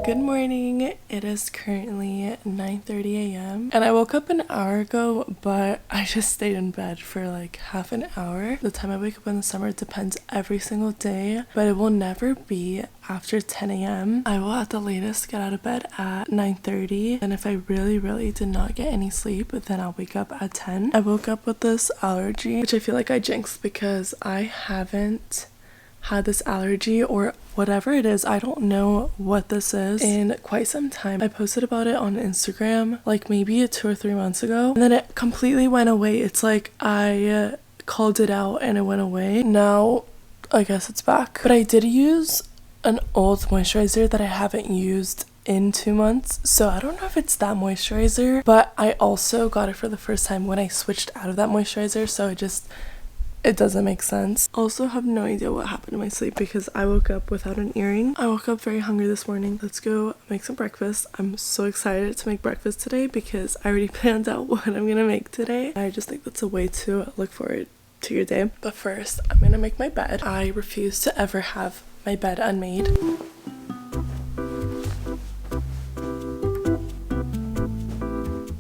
Good morning. It is currently 9:30 a.m. and I woke up an hour ago, but I just stayed in bed for like half an hour. The time I wake up in the summer depends every single day, but it will never be after 10 a.m. I will at the latest get out of bed at 9:30, and if I really did not get any sleep, then I'll wake up at 10. I woke up with this allergy, which I feel like I jinxed because I haven't had this allergy or whatever it is. I don't know what this is in quite some time. I posted about it on Instagram like maybe 2 or 3 months ago, and then it completely went away. It's like I called it out and it went away. Now I guess it's back. But I did use an old moisturizer that I haven't used in 2 months, so I don't know if it's that moisturizer, but I also got it for the first time when I switched out of that moisturizer, so it doesn't make sense. Also have no idea what happened to my sleep because I woke up without an earring. I woke up very hungry this morning. Let's go make some breakfast. I'm so excited to make breakfast today because I already planned out what I'm gonna make today. I just think that's a way to look forward to your day. But first, I'm gonna make my bed. I refuse to ever have my bed unmade.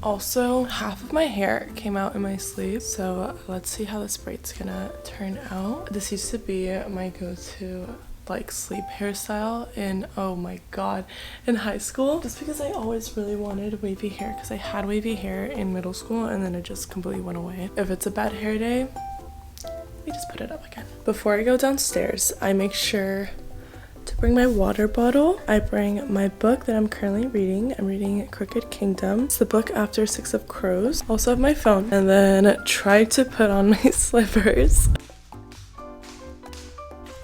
Also, half of my hair came out in my sleeve, so let's see how this braid's gonna turn out. This used to be my go-to like sleep hairstyle in, oh my god, in high school, just because I always really wanted wavy hair because I had wavy hair in middle school and then it just completely went away. If it's a bad hair day, we just put it up again. Before I go downstairs, I make sure to bring my water bottle. I bring my book that I'm currently reading. I'm reading Crooked Kingdom. It's the book after Six of Crows. Also have my phone, and then try to put on my slippers.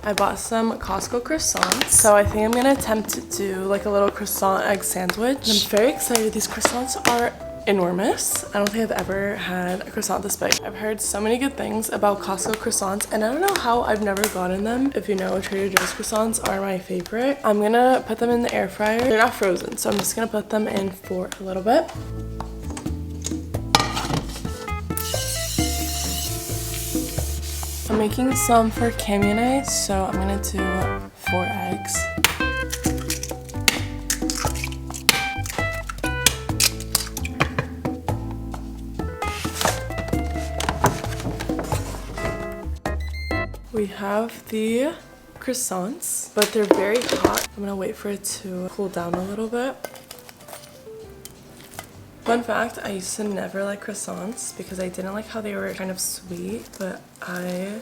I bought some Costco croissants, so I think I'm gonna attempt to do like a little croissant egg sandwich. I'm very excited. These croissants are enormous. I don't think I've ever had a croissant this big. I've heard so many good things about Costco croissants, and I don't know how I've never gotten them. If you know, Trader Joe's croissants are my favorite. I'm gonna put them in the air fryer. They're not frozen, so I'm just gonna put them in for a little bit. I'm making some for Cammy and I, so I'm gonna do 4 eggs. We have the croissants, but they're very hot. I'm gonna wait for it to cool down a little bit. Fun fact, I used to never like croissants because I didn't like how they were kind of sweet, but I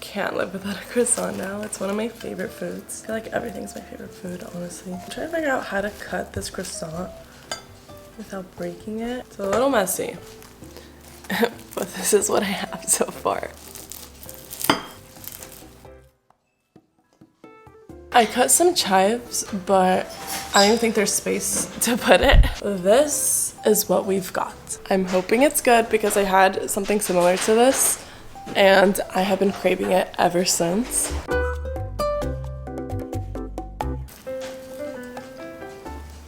can't live without a croissant now. It's one of my favorite foods. I feel like everything's my favorite food, honestly. I'm trying to figure out how to cut this croissant without breaking it. It's a little messy, but this is what I have so far. I cut some chives, but I don't even think there's space to put it. This is what we've got. I'm hoping it's good because I had something similar to this and I have been craving it ever since.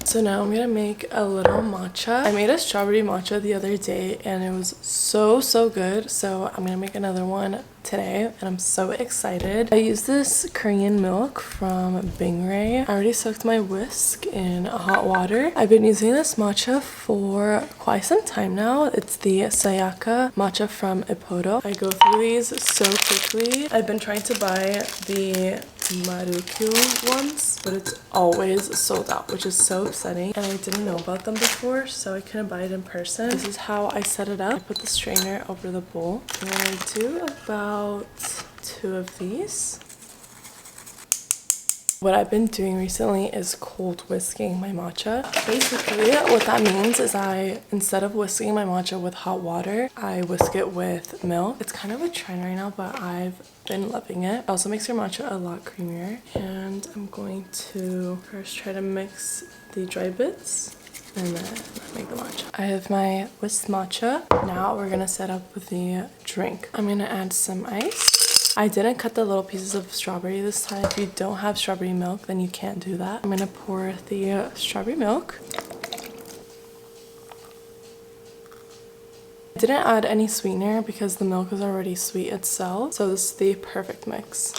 So now I'm gonna make a little matcha. I made a strawberry matcha the other day and it was so good. So I'm gonna make another one today and I'm so excited. I use this Korean milk from Bingray. I already soaked my whisk in hot water. I've been using this matcha for quite some time now. It's the Sayaka matcha from Ippodo. I go through these so quickly. I've been trying to buy the Marukyu ones, but it's always sold out, which is so upsetting. And I didn't know about them before, so I couldn't buy it in person. This is how I set it up. I put the strainer over the bowl, and then I do about 2 of these. And then I What I've been doing recently is cold whisking my matcha. Basically, what that means is instead of whisking my matcha with hot water, I whisk it with milk. It's kind of a trend right now, but I've been loving it. It also makes your matcha a lot creamier. And I'm going to first try to mix the dry bits and then make the matcha. I have my whisked matcha. Now we're gonna set up with the drink. I'm gonna add some ice. I didn't cut the little pieces of strawberry this time. If you don't have strawberry milk, then you can't do that. I'm gonna pour the strawberry milk. I didn't add any sweetener because the milk is already sweet itself. So this is the perfect mix.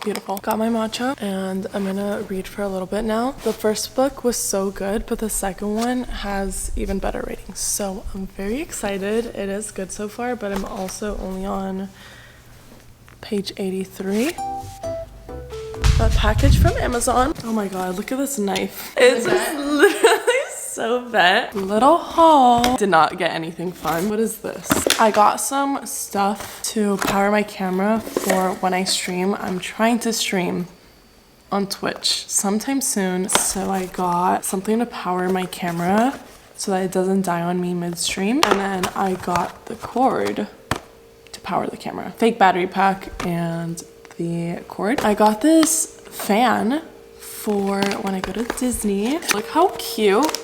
Beautiful. Got my matcha and I'm gonna read for a little bit now. The first book was so good, but the second one has even better ratings. So I'm very excited. It is good so far, but I'm also only on page 83. A package from Amazon. Oh my god, look at this knife. It's literally so bent. Little haul. Did not get anything fun. What is this? I got some stuff to power my camera for when I stream. I'm trying to stream on Twitch sometime soon, so I got something to power my camera so that it doesn't die on me midstream. And then I got the cord to power the camera. Fake battery pack and the cord. I got this fan for when I go to Disney. Look how cute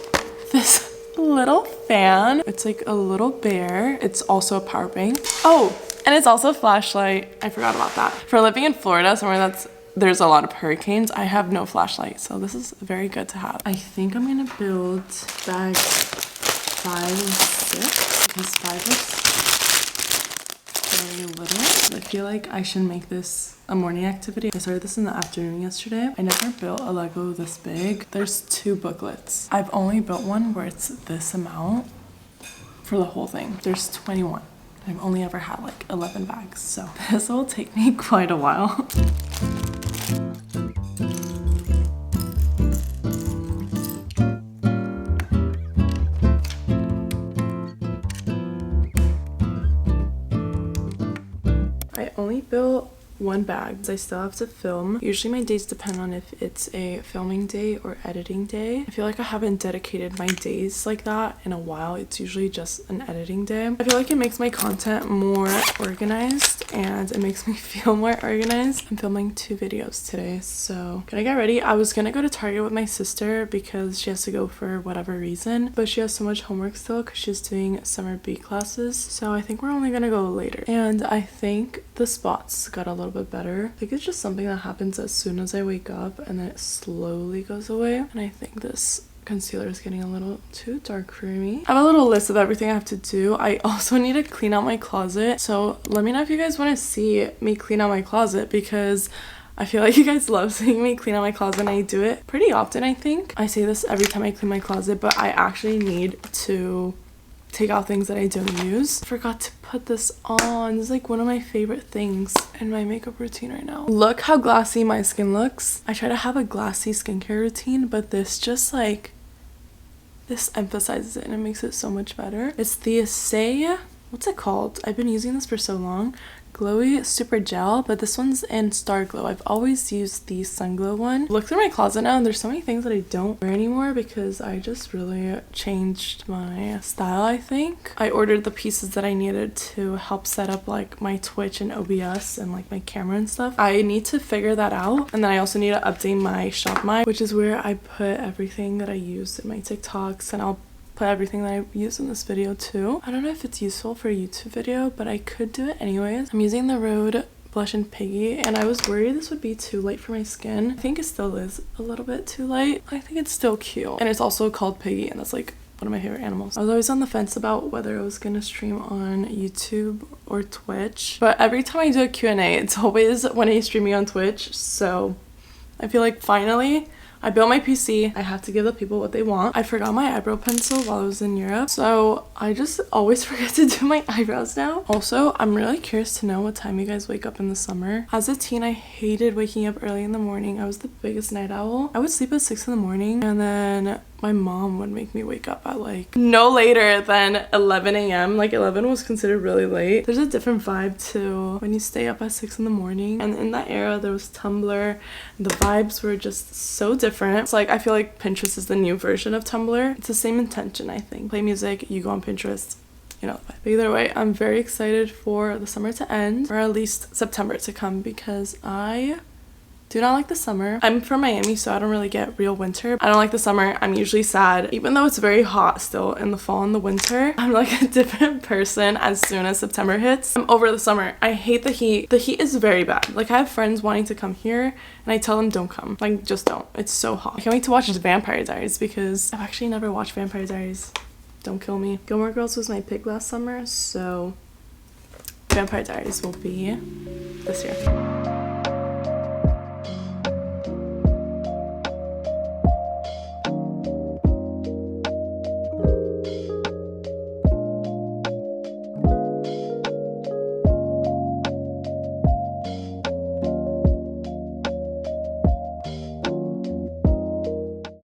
this little fan. It's like a little bear. It's also a power bank. Oh, and it's also a flashlight. I forgot about that. For living in Florida, somewhere there's a lot of hurricanes, I have no flashlight, so this is very good to have. I think I'm gonna build bag 5 and 6 because 5 looks very little. I feel like I should make this a morning activity. I started this in the afternoon yesterday. I never built a Lego this big. There's 2 booklets. I've only built one where it's this amount for the whole thing. There's 21. I've only ever had like 11 bags, so this will take me quite a while. I only built 1 bag. I still have to film. Usually my days depend on if it's a filming day or editing day. I feel like I haven't dedicated my days like that in a while. It's usually just an editing day. I feel like it makes my content more organized and it makes me feel more organized. I'm filming 2 videos today, so gonna get ready. I was gonna go to Target with my sister because she has to go for whatever reason, but she has so much homework still because she's doing summer B classes, so I think we're only gonna go later. And I think the spots got a little bit better. I think it's just something that happens as soon as I wake up and then it slowly goes away. And I think this concealer is getting a little too dark for me. I have a little list of everything I have to do. I also need to clean out my closet, so let me know if you guys want to see me clean out my closet because I feel like you guys love seeing me clean out my closet and I do it pretty often. I think I say this every time I clean my closet, but I actually need to take out things that I don't use. Forgot to put this on. This is like one of my favorite things in my makeup routine right now. Look how glassy my skin looks. I try to have a glassy skincare routine, but this just like, this emphasizes it and it makes it so much better. It's the what's it called? I've been using this for so long. Glowy Super Gel, but this one's in Star Glow. I've always used the Sun Glow one. Look through my closet now and there's so many things that I don't wear anymore because I just really changed my style, I think. I ordered the pieces that I needed to help set up like my Twitch and OBS and like my camera and stuff. I need to figure that out, and then I also need to update my Shop My, which is where I put everything that I use in my TikToks, and I'll put everything that I use in this video too. I don't know if it's useful for a YouTube video, but I could do it anyways. I'm using the Rhode Blush and Piggy, and I was worried this would be too light for my skin. I think it still is a little bit too light. I think it's still cute, and it's also called Piggy, and that's like one of my favorite animals. I was always on the fence about whether I was gonna stream on YouTube or Twitch, but every time I do a Q&A, it's always when I'm streaming on Twitch, so I feel like finally I built my PC. I have to give the people what they want. I forgot my eyebrow pencil while I was in Europe, so I just always forget to do my eyebrows now. Also, I'm really curious to know what time you guys wake up in the summer. As a teen, I hated waking up early in the morning. I was the biggest night owl. I would sleep at 6 in the morning, and then my mom would make me wake up at like no later than 11 a.m. Like 11 was considered really late. There's a different vibe to when you stay up at 6 in the morning. And in that era there was Tumblr. The vibes were just so different. It's like I feel like Pinterest is the new version of Tumblr. It's the same intention, I think. Play music, you go on Pinterest, you know. But either way, I'm very excited for the summer to end, or at least September to come, because I do not like the summer. I'm from Miami, so I don't really get real winter. I don't like the summer. I'm usually sad. Even though it's very hot still in the fall and the winter, I'm like a different person as soon as September hits. I'm over the summer. I hate the heat. The heat is very bad. Like, I have friends wanting to come here and I tell them don't come. Like, just don't. It's so hot. I can't wait to watch Vampire Diaries because I've actually never watched Vampire Diaries. Don't kill me. Gilmore Girls was my pick last summer, so Vampire Diaries will be this year.